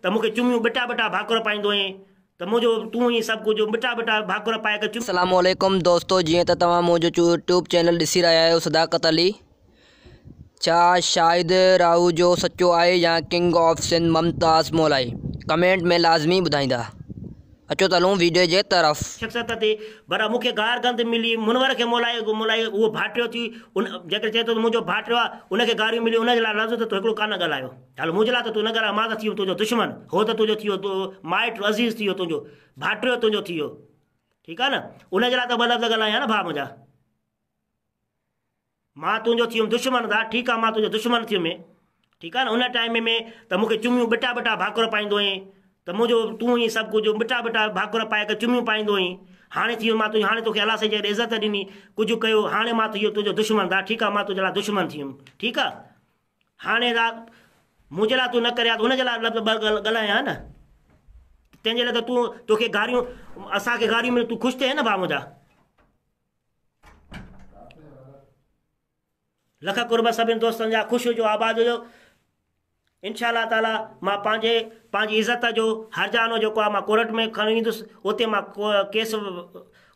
त मूंखे चुमियूं beta beta भाकुर पाईंदो आहीं त मुंहिंजो तूं ई सभु कुझु बिटा बिटा भाकुर पाए करे अस्सलाम वालेकुम दोस्तों, जीअं त तव्हां मुंहिंजो यूट्यूब चैनल ॾिसी रहिया आहियो सदाकत अली। छा शाहिद राहू जो सचो आहे या king of Sindh Mumtaz Maulai? Comment में लाज़मी ॿुधाईंदा। अचो तलूं वीडियो जे तरफ़। शख़्सियत ते पर मूंखे गार गंद मिली मुनवर खे मोलाई उहो भाटियो थी उन जेकर चए थो मुंहिंजो भाटियो आहे उनखे गारियूं मिली उनजे लाइ लफ़्ज़ त तूं हिकिड़ो कान ॻाल्हायो। हलो मुंहिंजे लाइ त तूं न ॻाल्हाए, मां त थी वियो तुंहिंजो दुश्मन, हो त तुंहिंजो थी वियो माइट अज़ीज़ थी वियो, तुंहिंजो भाटियो तुंहिंजो थी वियो, ठीकु आहे न। उनजे लाइ त ॿ लफ़्ज़ ॻाल्हायां न भाउ मुंहिंजा। मां तुंहिंजो थी वियुमि दुश्मन था, ठीकु आहे, मां तुंहिंजो दुश्मन थी वियुमि, ठीकु आहे न। उन टाइम में त मूंखे चुमियूं बिटा बिटा भाकुर पाईंदो आहीं त मुंहिंजो तूं ई सभु कुझु बिटा बिटा भाकुर पाए करे चुमियूं पाईंदो आहीं। हाणे थी वियो मां तुंहिंजी, हाणे तोखे अलाह साईं जॾहिं इज़त ॾिनी कुझु कयो, हाणे मां थी वियो तुंहिंजो दुश्मन था, ठीकु आहे, मां तुंहिंजे लाइ दुश्मन थी वियुमि, ठीकु आहे। हाणे मुंहिंजे लाइ तूं न करे हुनजे लाइ लफ़्ज़ ॿ ॻाल्हायां न, तंहिंजे लाइ त तोखे गारियूं असांखे गारियूं मिली तूं ख़ुशि थिए न भाउ मुंहिंजा। लख कुर्ब सभिनि दोस्तनि जा, ख़ुशि हुजो, आबाद हुजो। इंशा अल्लाह ताला मां पंहिंजी इज़त जो हरजानो जेको आहे मां कोर्ट में खणी ईंदुसि, उते मां केस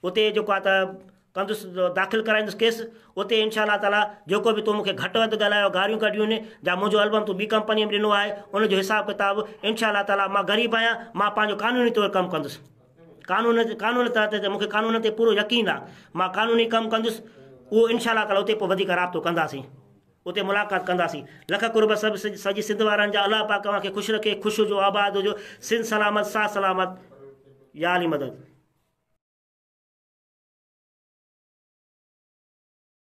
उते जेको आहे त कंदुसि, दाख़िल कराईंदुसि केस उते। इंशा अल्लाह ताला जेको बि तूं मूंखे घटि वधि ॻाल्हायो, गारियूं कढियूं आहिनि, जा मुंहिंजो एल्बम तूं ॿी कंपनीअ में ॾिनो आहे, उनजो हिसाबु किताबु इंशा अल्लाह ताला, मां ग़रीब आहियां, मां पंहिंजो कानूनी तौरु कमु कंदुसि। कानून ते मूंखे कानून ते पूरो यकीन आहे, मां कानूनी कमु कंदुसि। उहो इंशा अल्लाह ताला उते पोइ वधीक राब्तो कंदासीं, उते मुलाक़ात कंदासीं। लख कुर्ब सभु सॼी सिंध वारनि जा। अलाह पाक तव्हांखे ख़ुशि रखे, ख़ुशि हुजो, आबाद हुजो, सिंध सलामत, सा सलामत, या अली मदद।